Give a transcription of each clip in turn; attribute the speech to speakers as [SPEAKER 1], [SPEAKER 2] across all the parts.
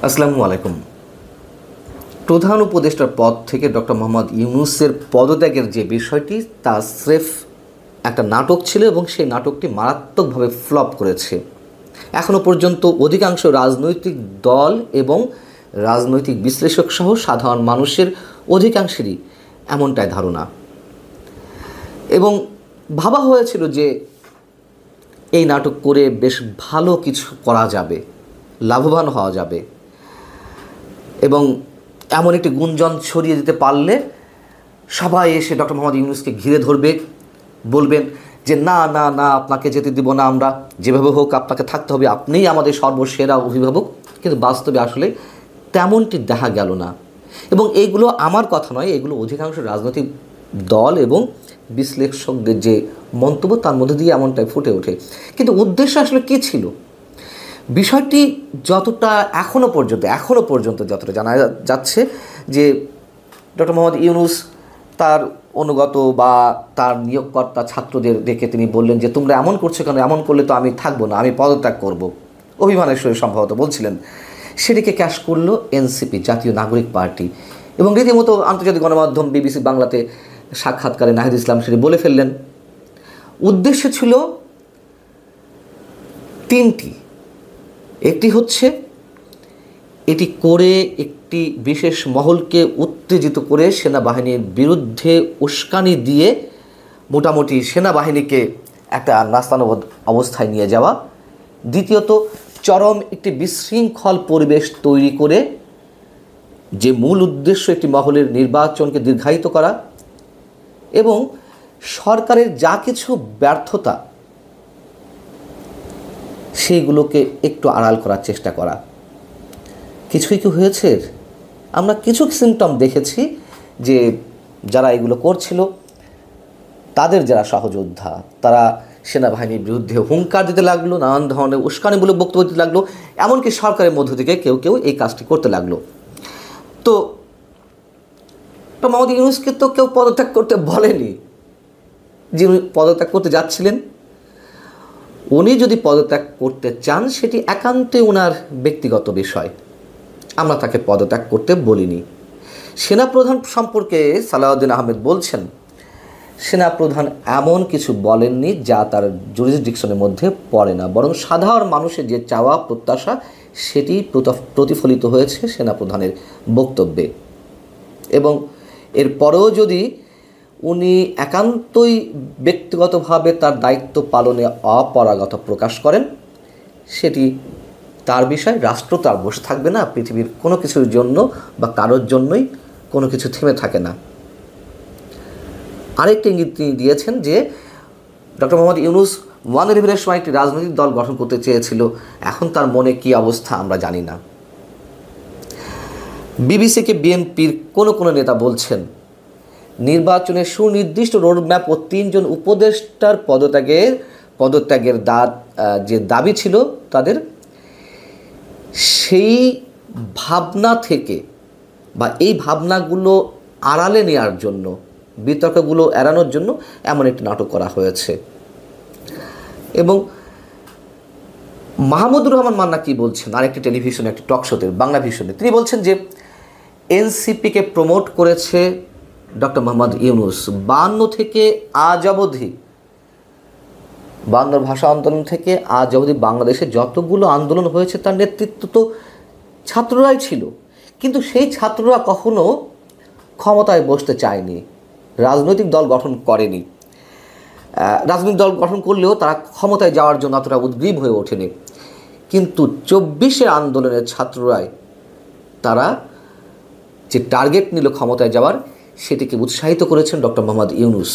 [SPEAKER 1] আসসালামু আলাইকুম। প্রধান উপদেষ্টার পদ থেকে ডক্টর মোহাম্মদ ইউনূসের পদত্যাগের যে বিষয়টি তা স্রেফ একটা নাটক ছিল এবং সেই নাটকটি মারাত্মকভাবে ফ্লপ করেছে। এখনও পর্যন্ত অধিকাংশ রাজনৈতিক দল এবং রাজনৈতিক বিশ্লেষক সহ সাধারণ মানুষের অধিকাংশেরই এমনটাই ধারণা, এবং ভাবা হয়েছিল যে এই নাটক করে বেশ ভালো কিছু করা যাবে, লাভবান হওয়া যাবে এবং এমন একটি গুঞ্জন ছড়িয়ে দিতে পারলে সবাই এসে ডক্টর মোহাম্মদ ইউনূসকে ঘিরে ধরবে, বলবেন যে না না না, আপনাকে যেতে দিব না, আমরা যেভাবে হোক আপনাকে থাকতে হবে, আপনিই আমাদের সর্বসেরা অভিভাবক। কিন্তু বাস্তবে আসলে তেমনটি দেখা গেল না। এবং এইগুলো আমার কথা নয়, এগুলো অধিকাংশ রাজনৈতিক দল এবং বিশ্লেষকদের যে মন্তব্য তার মধ্যে দিয়ে এমনটাই ফুটে ওঠে। কিন্তু উদ্দেশ্য আসলে কী ছিল? বিষয়টি যতটা এখনও পর্যন্ত যতটা জানা যাচ্ছে যে ডক্টর মোহাম্মদ ইউনূস তার অনুগত বা তার নিয়োগকর্তা ছাত্রদের ডেকে তিনি বললেন যে তোমরা এমন করছো কেন, এমন করলে তো আমি থাকবো না, আমি পদত্যাগ করব, অভিমানের সঙ্গে সম্ভবত বলছিলেন। সেটিকে ক্যাশ করলো এনসিপি, জাতীয় নাগরিক পার্টি, এবং রীতিমতো আন্তর্জাতিক গণমাধ্যম বিবিসি বাংলাতে সাক্ষাৎকারে নাহিদ ইসলাম সেটি বলে ফেললেন। উদ্দেশ্য ছিল তিনটি। একটি হচ্ছে এটি করে একটি বিশেষ মহলকে উত্তেজিত করে সেনাবাহিনীর বিরুদ্ধে উস্কানি দিয়ে মোটামুটি সেনাবাহিনীকে একটা নাস্তানুবোধ অবস্থায় নিয়ে যাওয়া। দ্বিতীয়ত, চরম একটি বিশৃঙ্খল পরিবেশ তৈরি করে যে মূল উদ্দেশ্য একটি মহলের নির্বাচনকে দীর্ঘায়িত করা এবং সরকারের যা কিছু ব্যর্থতা সেইগুলোকে একটু আড়াল করার চেষ্টা করা। কিছুই কি হয়েছে? আমরা কিছু সিমটম দেখেছি যে যারা এগুলো করছিল তাদের যারা সহযোদ্ধা তারা সেনাবাহিনীর বিরুদ্ধে হুঙ্কার দিতে লাগলো, নানান ধরনের উস্কানিমূলক বক্তব্য দিতে লাগলো, এমনকি সরকারের মধ্য থেকে কেউ কেউ এই কাজটি করতে লাগলো। তো মোহাম্মদ ইউনূসকে তো কেউ পদত্যাগ করতে বলেনি। যিনি পদত্যাগ করতে যাচ্ছিলেন উনি যদি পদত্যাগ করতে চান সেটি একান্তই ওনার ব্যক্তিগত বিষয়, আমরা তাকে পদত্যাগ করতে বলিনি। সেনাপ্রধান সম্পর্কে সালাউদ্দিন আহমেদ বলছেন, সেনাপ্রধান এমন কিছু বলেননি যা তার জুরিসডিকশনের মধ্যে পড়ে না, বরং সাধারণ মানুষের যে চাওয়া প্রত্যাশা সেটি প্রতিফলিত হয়েছে সেনাপ্রধানের বক্তব্যে। এবং এরপরেও যদি উনি একান্তই ব্যক্তিগতভাবে তার দায়িত্ব পালনে অপারগতা প্রকাশ করেন সেটি তার বিষয়, রাষ্ট্র তার বসে থাকবে না। পৃথিবীর কোনো কিছুর জন্য বা কারোর জন্যই কোনো কিছু থেমে থাকে না। আরেকটি ইঙ্গিত তিনি দিয়েছেন যে ডক্টর মোহাম্মদ ইউনূস 1/11-এর সময় একটি রাজনৈতিক দল গঠন করতে চেয়েছিল, এখন তার মনে কী অবস্থা আমরা জানি না। বিবিসিকে বিএনপির কোনো নেতা বলছেন নির্বাচনের সুনির্দিষ্ট রোডম্যাপ ও 3 জন উপদেষ্টার পদত্যাগের যে দাবি ছিল তাদের, সেই ভাবনা থেকে বা এই ভাবনাগুলো আড়ালে নেওয়ার জন্য, বিতর্কগুলো এড়ানোর জন্য এমন একটি নাটক করা হয়েছে। এবং মাহমুদুর রহমান মান্না কি বলছেন আরেকটি টেলিভিশনে, একটি টক শোতে, বাংলা ভিশনে, তিনি বলছেন যে এনসিপিকে প্রমোট করেছে ডক্টর মোহাম্মদ ইউনূস। 52 থেকে আজ অবধি, 52 ভাষা আন্দোলন থেকে আজ অবধি বাংলাদেশে যতগুলো আন্দোলন হয়েছে তার নেতৃত্ব তো ছাত্ররাই ছিল, কিন্তু সেই ছাত্ররা কখনো ক্ষমতায় বসতে চায়নি, রাজনৈতিক দল গঠন করেনি। রাজনৈতিক দল গঠন করলেও তারা ক্ষমতায় যাওয়ার জন্য অতটা উদ্গ্রীব হয়ে ওঠেনি। কিন্তু 24-এর আন্দোলনের ছাত্ররাই তারা যে টার্গেট নিল ক্ষমতায় যাওয়ার, সেটিকে উৎসাহিত করেছেন ডক্টর মোহাম্মদ ইউনূস।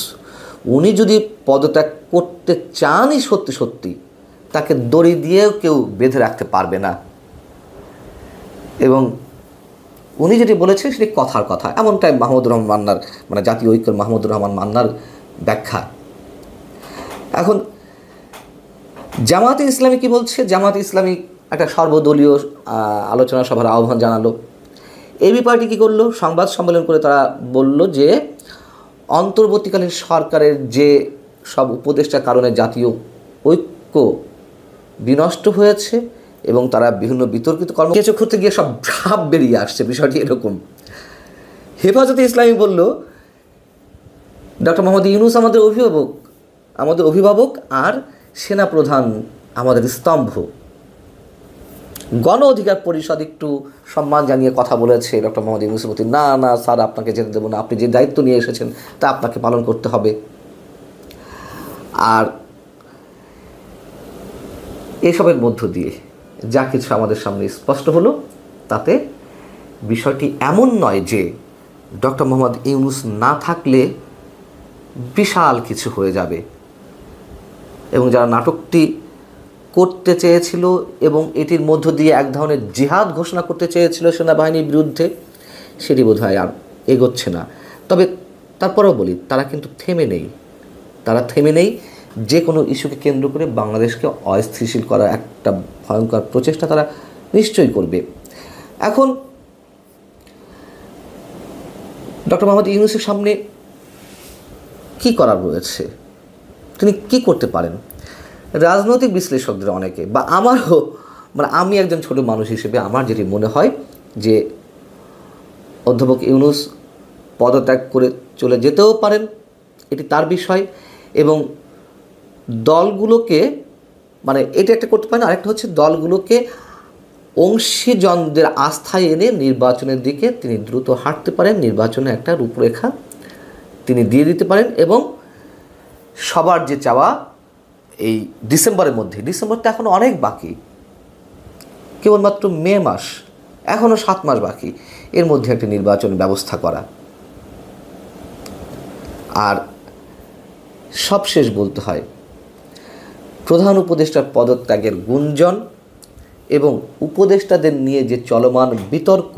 [SPEAKER 1] উনি যদি পদত্যাগ করতে চানই সত্যি সত্যি, তাকে দড়ি দিয়েও কেউ বেঁধে রাখতে পারবে না। এবং উনি যেটি বলেছেন সেটি কথার কথা, এমনটাই মাহমুদুর রহমান মান্নার, মানে জাতীয় ঐক্যের মাহমুদুর রহমান মান্নার ব্যাখ্যা। এখন জামায়াতে ইসলামী কি বলছে? জামায়াতে ইসলামী একটা সর্বদলীয় আলোচনা সভার আহ্বান জানালো। এবি পার্টি কী করলো? সংবাদ সম্মেলন করে তারা বলল যে অন্তর্বর্তীকালীন সরকারের যে সব উপদেষ্টার কারণে জাতীয় ঐক্য বিনষ্ট হয়েছে এবং তারা বিভিন্ন বিতর্কিত কিছু করতে গিয়ে সব ভাব বেরিয়ে আসছে। বিষয়টি এরকম। হেফাজতে ইসলামী বলল ডক্টর মোহাম্মদ ইউনূস আমাদের অভিভাবক আর সেনাপ্রধান আমাদের স্তম্ভ। গণ অধিকার পরিষদ একটু সম্মান জানিয়ে কথা বলেছে ডক্টর মোহাম্মদ ইউনূসের প্রতি, না না স্যার আপনাকে যেতে দেবো না, আপনি যে দায়িত্ব নিয়ে এসেছেন তা আপনাকে পালন করতে হবে। আর এসবের মধ্য দিয়ে যা কিছু আমাদের সামনে স্পষ্ট হলো, তাতে বিষয়টি এমন নয় যে ডক্টর মোহাম্মদ ইউনূস না থাকলে বিশাল কিছু হয়ে যাবে, এবং যারা নাটকটি করতে চেয়েছিল এবং এটির মধ্য দিয়ে এক ধরনের জিহাদ ঘোষণা করতে চেয়েছিল সেনাবাহিনীর বিরুদ্ধে, সেটি বোধহয় আর এগোচ্ছে না। তবে তারপরেও বলি, তারা কিন্তু থেমে নেই। যে কোনো ইস্যুকে কেন্দ্র করে বাংলাদেশকে অস্থিতিশীল করার একটা ভয়ঙ্কর প্রচেষ্টা তারা নিশ্চয়ই করবে। এখন ডক্টর মোহাম্মদ ইউনূসের সামনে কি করার রয়েছে, তিনি কি করতে পারেন? রাজনৈতিক বিশ্লেষকদের অনেকে, বা আমারও, আমি একজন ছোট মানুষ হিসেবে আমার যেটি মনে হয় যে অধ্যাপক ইউনূস পদত্যাগ করে চলে যেতেও পারেন, এটি তার বিষয়। এবং দলগুলোকে এটা একটা করতে পারেন। আরেকটা হচ্ছে দলগুলোকে অংশীজনদের আস্থায় এনে নির্বাচনের দিকে তিনি দ্রুত হাঁটতে পারেন, নির্বাচনের একটা রূপরেখা তিনি দিয়ে দিতে পারেন। এবং সবার যে চাওয়া এই ডিসেম্বরের মধ্যে, ডিসেম্বরটা এখনও অনেক বাকি, কেবলমাত্র মে মাস, এখনও 7 মাস বাকি, এর মধ্যে একটি নির্বাচন ব্যবস্থা করা। আর সবশেষ বলতে হয়, প্রধান উপদেষ্টার পদত্যাগের গুঞ্জন এবং উপদেষ্টাদের নিয়ে যে চলমান বিতর্ক,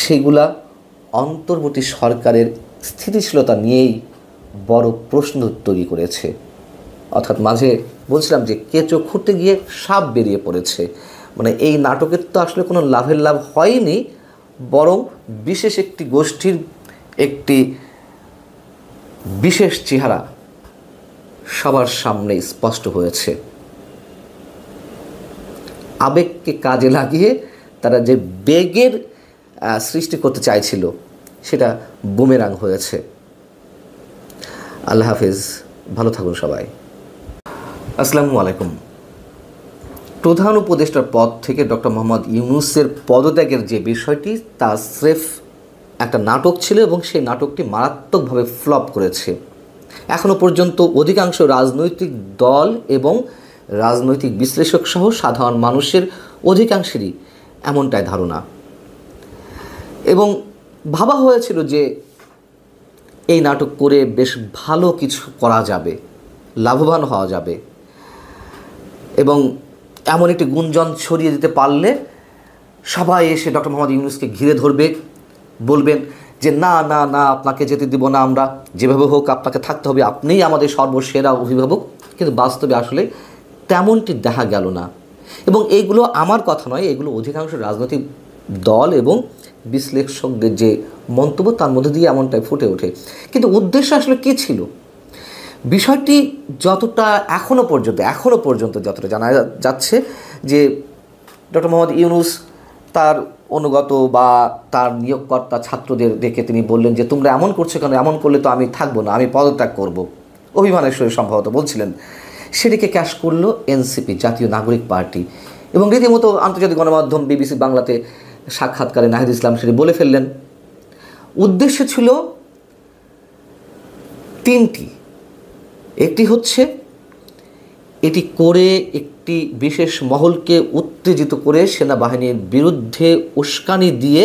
[SPEAKER 1] সেগুলা অন্তর্বর্তী সরকারের স্থিতিশীলতা নিয়েই বড় প্রশ্ন তৈরি করেছে। অর্থাৎ মাঝে বলছিলাম যে কেঁচো খুঁড়তে গিয়ে সাপ বেরিয়ে পড়েছে। এই নাটকের তো আসলে কোনো লাভ হয়নি, বরং বিশেষ একটি গোষ্ঠীর একটি বিশেষ চেহারা সবার সামনে স্পষ্ট হয়েছে। আবেগকে কাজে লাগিয়ে তারা যে বেগের সৃষ্টি করতে চাইছিল, সেটা বুমেরাং হয়েছে। আল্লাহ হাফেজ, ভালো থাকুন সবাই। আসসালামু আলাইকুম। প্রধান উপদেষ্টার পদ থেকে ডক্টর মোহাম্মদ ইউনূসের পদত্যাগের যে বিষয়টি, তা স্রেফ একটা নাটক ছিল এবং সেই নাটকটি মারাত্মকভাবে ফ্লপ করেছে। এখনও পর্যন্ত অধিকাংশ রাজনৈতিক দল এবং রাজনৈতিক বিশ্লেষক সহ সাধারণ মানুষের অধিকাংশেরই এমনটাই ধারণা। এবং ভাবা হয়েছিল যে এই নাটক করে বেশ ভালো কিছু করা যাবে, লাভবান হওয়া যাবে, এবং এমন একটি গুঞ্জন ছড়িয়ে দিতে পারলে সবাই এসে ডক্টর মোহাম্মদ ইউনূসকে ঘিরে ধরবে, বলবেন যে না না না, আপনাকে যেতে দিব না আমরা, যেভাবে হোক আপনাকে থাকতে হবে, আপনিই আমাদের সর্বসেরা অভিভাবক। কিন্তু বাস্তবে আসলে তেমনটি দেখা গেল না। এবং এইগুলো আমার কথা নয়, এগুলো অধিকাংশ রাজনৈতিক দল এবং বিশ্লেষকদের যে মন্তব্য, তার মধ্যে দিয়ে এমনটাই ফুটে ওঠে। কিন্তু উদ্দেশ্য আসলে কী ছিল? বিষয়টি যতটা এখনও পর্যন্ত যতটা জানা যাচ্ছে যে ডক্টর মোহাম্মদ ইউনূস তার অনুগত বা তার নিয়োগকর্তা ছাত্রদের ডেকে তিনি বললেন যে তোমরা এমন করছো কেন, এমন করলে তো আমি থাকবো না, আমি পদত্যাগ করব, অভিমানের সঙ্গে সম্ভবত বলছিলেন। সেটিকে ক্যাশ করলো এনসিপি, জাতীয় নাগরিক পার্টি। এবং রীতিমতো আন্তর্জাতিক গণমাধ্যম বিবিসি বাংলাতে সাক্ষাৎকারে নাহিদ ইসলাম সেটি বলে ফেললেন। উদ্দেশ্য ছিল 3টি। একটি হচ্ছে এটি করে একটি বিশেষ মহলকে উত্তেজিত করে সেনাবাহিনীর বিরুদ্ধে উস্কানি দিয়ে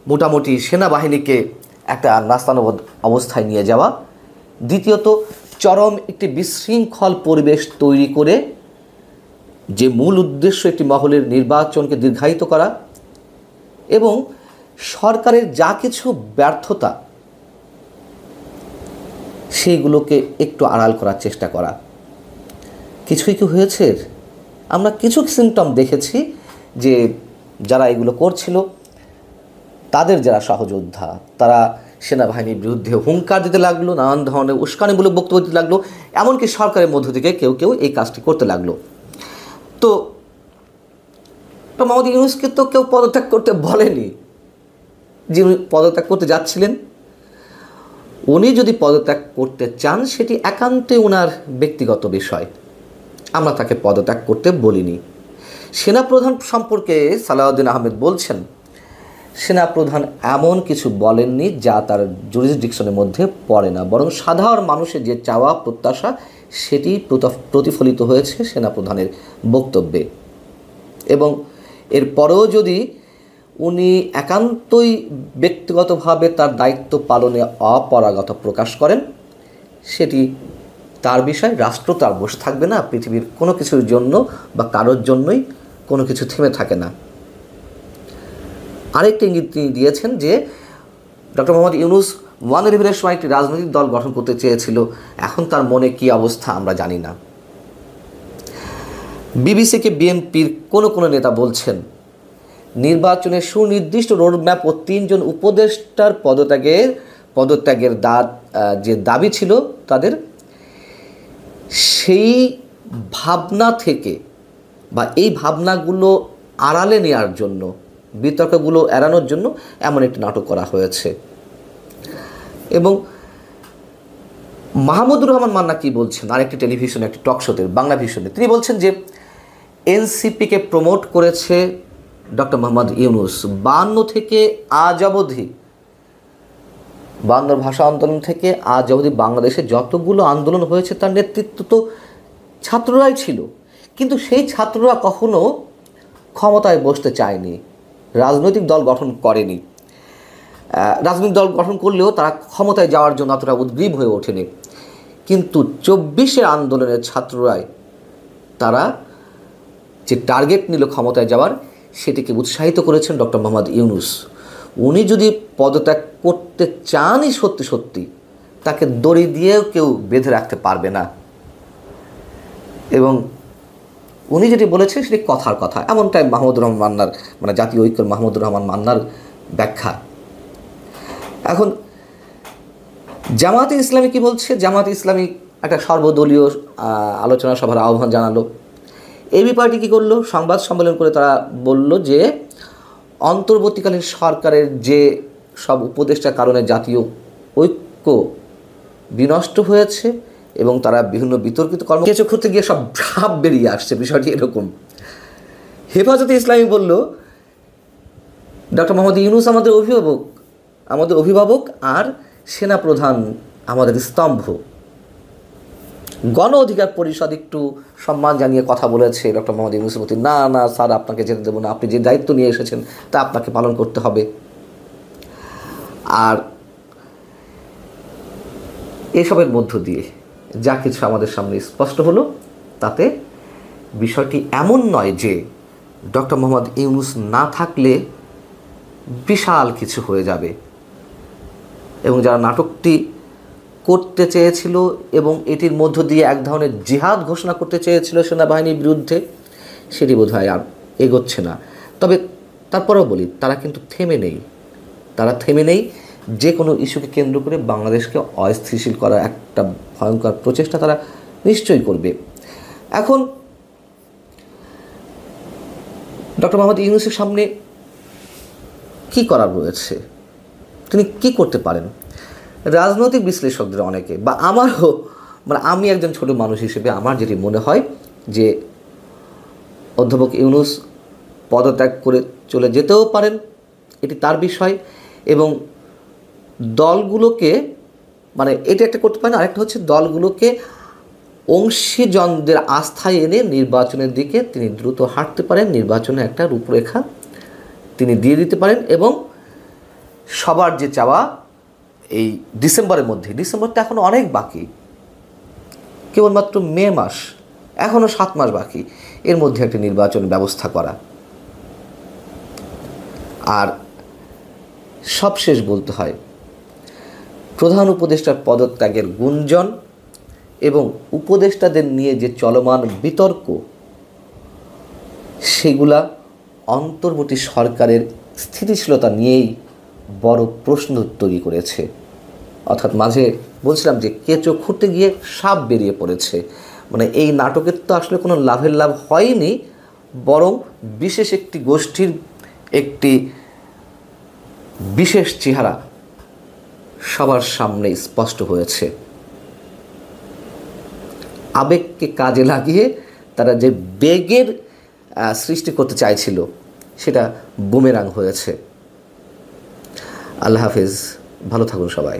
[SPEAKER 1] মোটামুটি সেনাবাহিনীকে একটা নাস্তানুবোধ অবস্থায় নিয়ে যাওয়া। দ্বিতীয়ত, চরম একটি বিশৃঙ্খল পরিবেশ তৈরি করে যে মূল উদ্দেশ্য একটি মহলের নির্বাচনকে দীর্ঘায়িত করা এবং সরকারের যা কিছু ব্যর্থতা সেইগুলোকে একটু আড়াল করার চেষ্টা করা। কিছুই কি হয়েছে? আমরা কিছু সিমটম দেখেছি যে যারা এগুলো করছিল তাদের যারা সহযোদ্ধা, তারা সেনাবাহিনীর বিরুদ্ধে হুঙ্কার দিতে লাগলো, নানান ধরনের উস্কানিমূলক বক্তব্য দিতে লাগলো, এমনকি সরকারের মধ্য থেকে কেউ কেউ এই কাজটি করতে লাগলো। তো তো মোহাম্মদ ইউনূসকে তো কেউ পদত্যাগ করতে বলেনি, যিনি পদত্যাগ করতে যাচ্ছিলেন। উনি যদি পদত্যাগ করতে চান সেটি একান্তই ওনার ব্যক্তিগত বিষয়, আমরা তাকে পদত্যাগ করতে বলিনি। সেনাপ্রধান সম্পর্কে সালাউদ্দিন আহমেদ বলছেন, সেনাপ্রধান এমন কিছু বলেননি যা তার জুরিসডিকশনের মধ্যে পড়ে না, বরং সাধারণ মানুষের যে চাওয়া প্রত্যাশা সেটি প্রতিফলিত হয়েছে সেনাপ্রধানের বক্তব্যে। এবং এরপরেও যদি উনি একান্তই ব্যক্তিগতভাবে তার দায়িত্ব পালনে অপারগতা প্রকাশ করেন, সেটি তার বিষয়। রাষ্ট্র তার বসে থাকবে না, পৃথিবীর কোনো কিছুর জন্য বা কারোর জন্যই কোনো কিছু থেমে থাকে না। আরেকটি ইঙ্গিত তিনি দিয়েছেন যে ডক্টর মোহাম্মদ ইউনূস 1/11-এর সময় একটি রাজনৈতিক দল গঠন করতে চেয়েছিল, এখন তার মনে কী অবস্থা আমরা জানি না। বিবিসিকে বিএনপির কোনো নেতা বলছেন, নির্বাচনের সুনির্দিষ্ট রোডম্যাপ ও 3 জন উপদেষ্টার পদত্যাগের যে দাবি ছিল তাদের, সেই ভাবনা থেকে বা এই ভাবনাগুলো আড়ালে নেওয়ার জন্য, বিতর্কগুলো এড়ানোর জন্য এমন একটি নাটক করা হয়েছে। এবং মাহমুদুর রহমান মান্না কি বলছেন আরেকটি টেলিভিশনে, একটি টক শোতে, বাংলা ভিশনে, তিনি বলছেন যে এনসিপিকে প্রমোট করেছে ডক্টর মোহাম্মদ ইউনূস। 52 থেকে আজ অবধি, 52 ভাষা আন্দোলন থেকে আজ অবধি বাংলাদেশে যতগুলো আন্দোলন হয়েছে তার নেতৃত্ব তো ছাত্ররাই ছিল, কিন্তু সেই ছাত্ররা কখনো ক্ষমতায় বসতে চায়নি, রাজনৈতিক দল গঠন করেনি। রাজনৈতিক দল গঠন করলেও তারা ক্ষমতায় যাওয়ার জন্য অতটা উদ্গ্রীব হয়ে ওঠেনি। কিন্তু 24-এর আন্দোলনের ছাত্ররাই তারা যে টার্গেট নিল ক্ষমতায় যাওয়ার, সেটিকে উৎসাহিত করেছেন ডক্টর মোহাম্মদ ইউনূস। উনি যদি পদত্যাগ করতে চানই সত্যি, তাকে দড়ি দিয়েও কেউ বেঁধে রাখতে পারবে না। এবং উনি যেটি বলেছেন সেটি কথার কথা, এমনটাই মাহমুদুর রহমান মান্নার, মানে জাতীয় ঐক্যের মাহমুদুর রহমান মান্নার ব্যাখ্যা। এখন জামায়াতে ইসলামী কি বলছে? জামায়াতে ইসলামী একটা সর্বদলীয় আলোচনা সভার আহ্বান জানালো। এবি পার্টি কী করলো? সংবাদ সম্মেলন করে তারা বলল যে অন্তর্বর্তীকালীন সরকারের যে সব উপদেষ্টার কারণে জাতীয় ঐক্য বিনষ্ট হয়েছে এবং তারা বিভিন্ন বিতর্কিত কর্মকাণ্ড করতে গিয়ে সব ভাব বেরিয়ে আসছে, বিষয়টি এরকম। হেফাজতে ইসলামী বলল, ডক্টর মোহাম্মদ ইউনূস আমাদের অভিভাবক আর সেনাপ্রধান আমাদের স্তম্ভ। গণ অধিকার পরিষদ একটু সম্মান জানিয়ে কথা বলেছে ডক্টর মোহাম্মদ ইউনূসের প্রতি, না স্যার, আপনাকে যেতে দেবো না, আপনি যে দায়িত্ব নিয়ে এসেছেন তা আপনাকে পালন করতে হবে। আর এসবের মধ্য দিয়ে যা কিছু আমাদের সামনে স্পষ্ট হলো, তাতে বিষয়টি এমন নয় যে ডক্টর মোহাম্মদ ইউনূস না থাকলে বিশাল কিছু হয়ে যাবে। এবং যারা নাটকটি করতে চেয়েছিল এবং এটির মধ্য দিয়ে এক ধরনের জিহাদ ঘোষণা করতে চেয়েছিল সেনাবাহিনীর বিরুদ্ধে, সেটি বোধহয় আর এগোচ্ছে না। তবে তারপরেও বলি, তারা কিন্তু থেমে নেই। যে কোনো ইস্যুকে কেন্দ্র করে বাংলাদেশকে অস্থিতিশীল করার একটা ভয়ঙ্কর প্রচেষ্টা তারা নিশ্চয়ই করবে। এখন ডক্টর মোহাম্মদ ইউনূসের সামনে কি করার রয়েছে, তিনি কি করতে পারেন? রাজনৈতিক বিশ্লেষকদের অনেকে, বা আমারও, মানে আমি একজন ছোট মানুষ হিসেবে আমার যেটি মনে হয় যে অধ্যাপক ইউনূস পদত্যাগ করে চলে যেতেও পারেন, এটি তার বিষয়। এবং দলগুলোকে, মানে এটা একটা করতে পারেন, আরেকটা হচ্ছে দলগুলোকে অংশীজনদের আস্থায় এনে নির্বাচনের দিকে তিনি দ্রুত হাঁটতে পারেন, নির্বাচনে একটা রূপরেখা তিনি দিয়ে দিতে পারেন। এবং সবার যে চাওয়া, এই ডিসেম্বরের মধ্যে, ডিসেম্বর তো এখনও অনেক বাকি, কেবলমাত্র মে মাস, এখনও 7 মাস বাকি, এর মধ্যে একটি নির্বাচন ব্যবস্থা করা। আর সবশেষ বলতে হয়, প্রধান উপদেষ্টার পদত্যাগের গুঞ্জন এবং উপদেষ্টাদের নিয়ে যে চলমান বিতর্ক, সেগুলা অন্তর্বর্তী সরকারের স্থিতিশীলতা নিয়েই বড় প্রশ্ন তৈরি করেছে। অর্থাৎ মাঝে বলছিলাম যে কেঁচো খুঁড়তে গিয়ে সাপ বেরিয়ে পড়েছে। মানে এই নাটকের তো আসলে কোনো লাভ হয়নি, বরং বিশেষ একটি গোষ্ঠীর একটি বিশেষ চেহারা সবার সামনে স্পষ্ট হয়েছে। আবেগকে কাজে লাগিয়ে তারা যে বেগের সৃষ্টি করতে চাইছিল সেটা বুমেরাং হয়েছে। আল্লাহ হাফিজ, ভালো থাকুন সবাই।